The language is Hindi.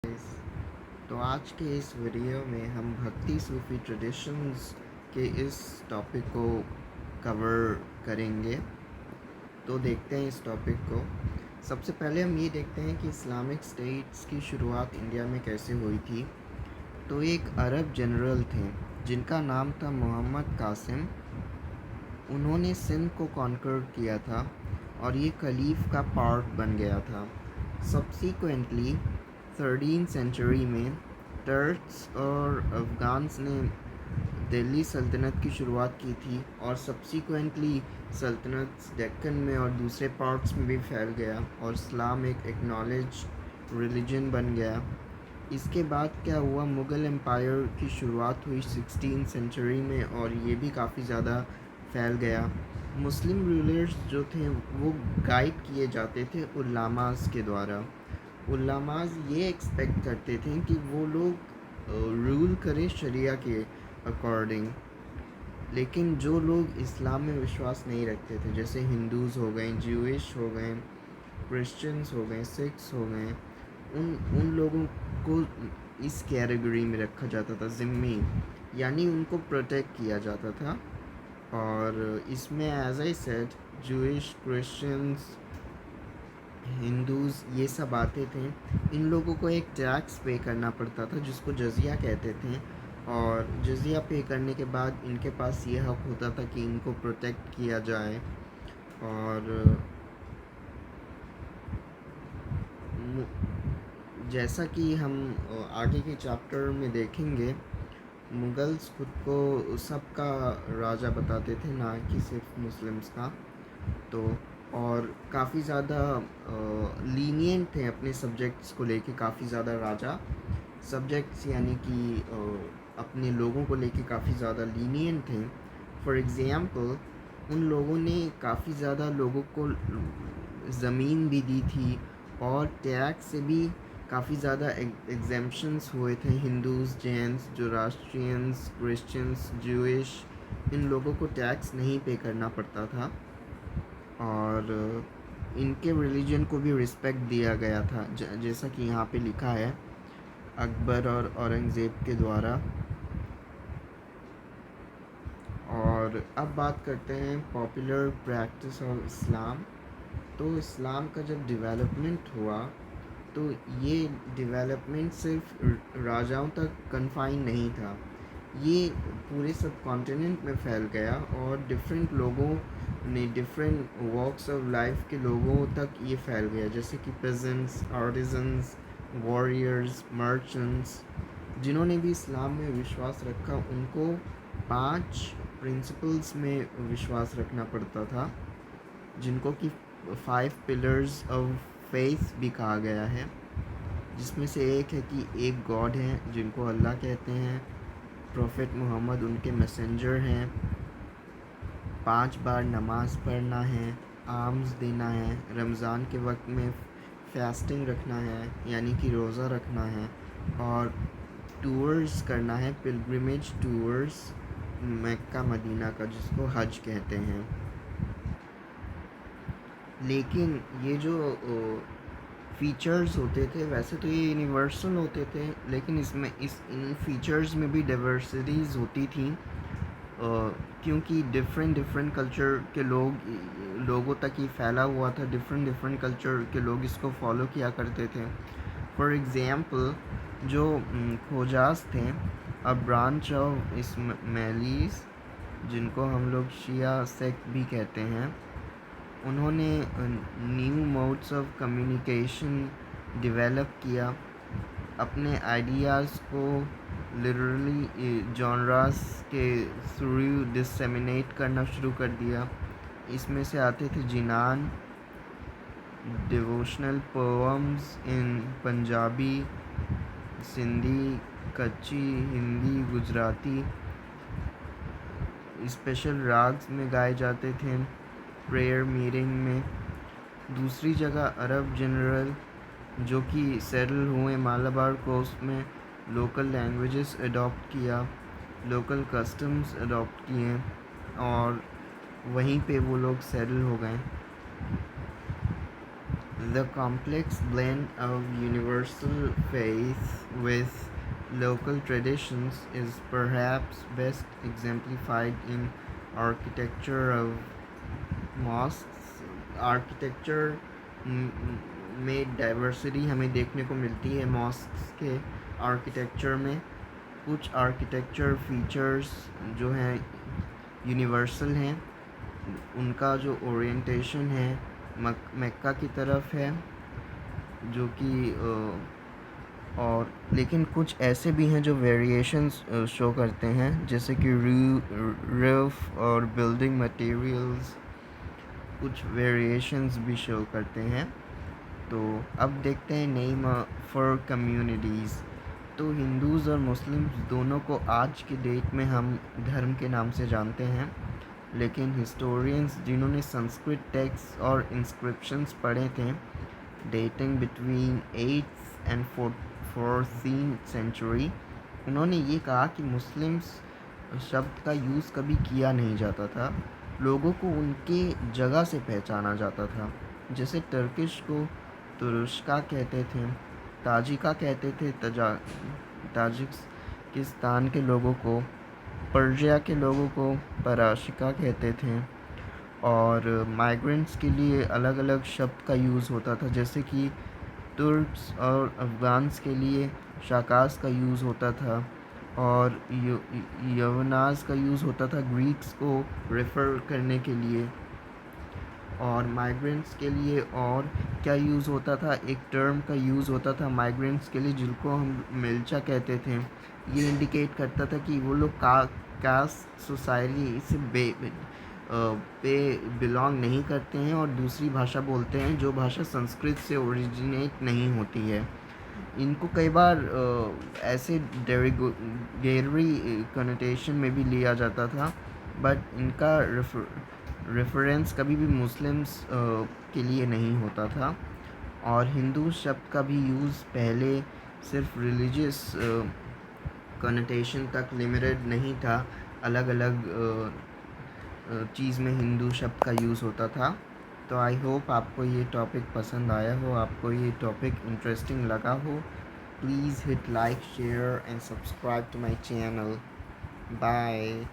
तो आज के इस वीडियो में हम भक्ति सूफ़ी ट्रेडिशंस के इस टॉपिक को कवर करेंगे। तो देखते हैं इस टॉपिक को। सबसे पहले हम ये देखते हैं कि इस्लामिक स्टेट्स की शुरुआत इंडिया में कैसे हुई थी। तो एक अरब जनरल थे जिनका नाम था मोहम्मद कासिम। उन्होंने सिंध को कॉन्कर किया था और ये खलीफ का पार्ट बन गया था। सब्सीक्वेंटली 13th सेंचुरी में टर्क्स और अफ़गान्स ने दिल्ली सल्तनत की शुरुआत की थी और सब्सीक्वेंटली सल्तनत डेक्कन में और दूसरे पार्ट्स में भी फैल गया और इस्लाम एक एक्नॉलेज रिलीजन बन गया। इसके बाद क्या हुआ, मुग़ल एम्पायर की शुरुआत हुई 16th सेंचुरी में और ये भी काफ़ी ज़्यादा फैल गया। मुस्लिम रूलर्स जो थे वो गाइड किए जाते थे उल्लामास के द्वारा। उल्लामास ये एक्सपेक्ट करते थे कि वो लोग रूल करें शरिया के अकॉर्डिंग, लेकिन जो लोग इस्लाम में विश्वास नहीं रखते थे, जैसे हिंदूज़ हो गए, ज्यूइश हो गए, क्रिश्चियंस हो गए, सिख्स हो गए, उन उन लोगों को इस कैटेगरी में रखा जाता था, ज़िम्मी, यानी उनको प्रोटेक्ट किया जाता था। और इसमें as I said Jewish, Christians, Hindus ये सब आते थे। इन लोगों को एक टैक्स पे करना पड़ता था जिसको जज़िया कहते थे, और जज़िया पे करने के बाद इनके पास ये हक़ होता था कि इनको प्रोटेक्ट किया जाए। और जैसा कि हम आगे के चैप्टर में देखेंगे, मुग़ल्स खुद को सबका राजा बताते थे, ना कि सिर्फ मुस्लिम्स का। तो और काफ़ी ज़्यादा लीनियंट थे अपने सब्जेक्ट्स को लेके, काफ़ी ज़्यादा राजा सब्जेक्ट्स यानी कि अपने लोगों को लेके काफ़ी ज़्यादा लीनियंट थे। फॉर एग्ज़ाम्पल उन लोगों ने काफ़ी ज़्यादा लोगों को ज़मीन भी दी थी और टैक्स से भी काफ़ी ज़्यादा एग्जेम्पशंस हुए थे। हिंदूज़, जैन्स, जोरास्ट्रियंस, क्रिश्चियंस, ज्यूइश, इन लोगों को टैक्स नहीं पे करना पड़ता था और इनके रिलीजन को भी रिस्पेक्ट दिया गया था, जैसा कि यहाँ पे लिखा है अकबर और औरंगज़ेब के द्वारा। और अब बात करते हैं पॉपुलर प्रैक्टिस ऑफ इस्लाम। तो इस्लाम का जब डेवलपमेंट हुआ तो ये डेवलपमेंट सिर्फ राजाओं तक कन्फाइन नहीं था, ये पूरे सब कॉन्टिनेंट में फैल गया और डिफरेंट लोगों ने, डिफरेंट वॉक्स ऑफ लाइफ के लोगों तक ये फैल गया, जैसे कि पेजेंट्स, आर्टिजन्स, वॉरियर्स, मर्चेंट्स। जिन्होंने भी इस्लाम में विश्वास रखा उनको 5 प्रिंसिपल्स में विश्वास रखना पड़ता था, जिनको कि 5 पिलर्स ऑफ फेथ भी कहा गया है, जिसमें से एक है कि एक गॉड है जिनको अल्लाह कहते हैं, प्रोफेट मोहम्मद उनके मैसेंजर हैं, 5 बार नमाज़ पढ़ना है, आर्म्स देना है, रमज़ान के वक्त में फास्टिंग रखना है यानी कि रोज़ा रखना है, और टूर्स करना है, पिलग्रिमेज टूर्स मक्का मदीना का, जिसको हज कहते हैं। लेकिन ये जो फ़ीचर्स होते थे, वैसे तो ये यूनिवर्सल होते थे, लेकिन इन फ़ीचर्स में भी डाइवर्सिटीज़ होती थी, क्योंकि डिफरेंट कल्चर के लोगों तक ये फैला हुआ था। डिफरेंट कल्चर के लोग इसको फॉलो किया करते थे। फॉर एग्ज़ाम्पल जो खोजास थे, अ ब्रांच ऑफ इस्माइलीज़, जिनको हम लोग शिया सेक्ट भी कहते हैं, उन्होंने new modes of communication develop किया, अपने आइडियाज़ को लिटरली जॉनरास के थ्रू डिसेमिनेट करना शुरू कर दिया। इसमें से आते थे जिनान, devotional poems in Punjabi, Sindhi, Kutchi, Hindi, Gujarati, special ragas में गाए जाते थे प्रेयर मीटिंग में। दूसरी जगह अरब जनरल जो कि सेटल हुए मालाबार कोस्ट में, लोकल लैंग्वेजेस अडॉप्ट किया, लोकल कस्टम्स अडॉप्ट किए और वहीं पे वो लोग सेटल हो गए। The complex blend of universal faith with local traditions is perhaps best exemplified in architecture of mosques. Architecture में डाइवर्सिटी हमें देखने को मिलती है मॉस्क्स के आर्किटेक्चर में। कुछ आर्किटेक्चर फीचर्स जो हैं यूनिवर्सल हैं, उनका जो ओरिएंटेशन है मक्का की तरफ है, जो कि और लेकिन कुछ ऐसे भी हैं जो वेरिएशंस शो करते हैं, जैसे कि रूफ और बिल्डिंग मटेरियल्स कुछ वेरिएशंस भी शो करते हैं। तो अब देखते हैं नेम फॉर कम्युनिटीज़। तो हिंदूज़ और मुस्लिम्स दोनों को आज की डेट में हम धर्म के नाम से जानते हैं, लेकिन हिस्टोरियंस जिन्होंने संस्कृत टेक्स्ट और इंस्क्रिप्शंस पढ़े थे dating between 8th and 14th century, उन्होंने ये कहा कि मुस्लिम्स शब्द का यूज़ कभी किया नहीं जाता था, लोगों को उनके जगह से पहचाना जाता था। जैसे टर्किश को तुरुष्का कहते थे, ताजिका कहते थे, ताजिकिस्तान के लोगों को, पर्शिया के लोगों को पराशिका कहते थे, और माइग्रेंट्स के लिए अलग अलग शब्द का यूज़ होता था, जैसे कि तुर्क्स और अफ़गान्स के लिए शाकास का यूज़ होता था, और यवनास का यूज़ होता था ग्रीक्स को रेफ़र करने के लिए। और माइग्रेंट्स के लिए और क्या यूज़ होता था, एक टर्म का यूज़ होता था माइग्रेंट्स के लिए जिनको हम मिल्चा कहते थे। ये इंडिकेट करता था कि वो लोग कास्ट सोसाइटी से पे बिलोंग नहीं करते हैं और दूसरी भाषा बोलते हैं, जो भाषा संस्कृत से ओरिजिनेट नहीं होती है। इनको कई बार ऐसे डेरिगेटरी कनोटेशन में भी लिया जाता था, बट इनका रेफरेंस कभी भी मुस्लिम्स के लिए नहीं होता था। और हिंदू शब्द का भी यूज़ पहले सिर्फ रिलीजियस कनोटेशन तक लिमिटेड नहीं था, अलग अलग चीज़ में हिंदू शब्द का यूज़ होता था। तो आई होप आपको ये टॉपिक पसंद आया हो, आपको ये टॉपिक इंटरेस्टिंग लगा हो। Please hit like, share and subscribe to my channel. Bye.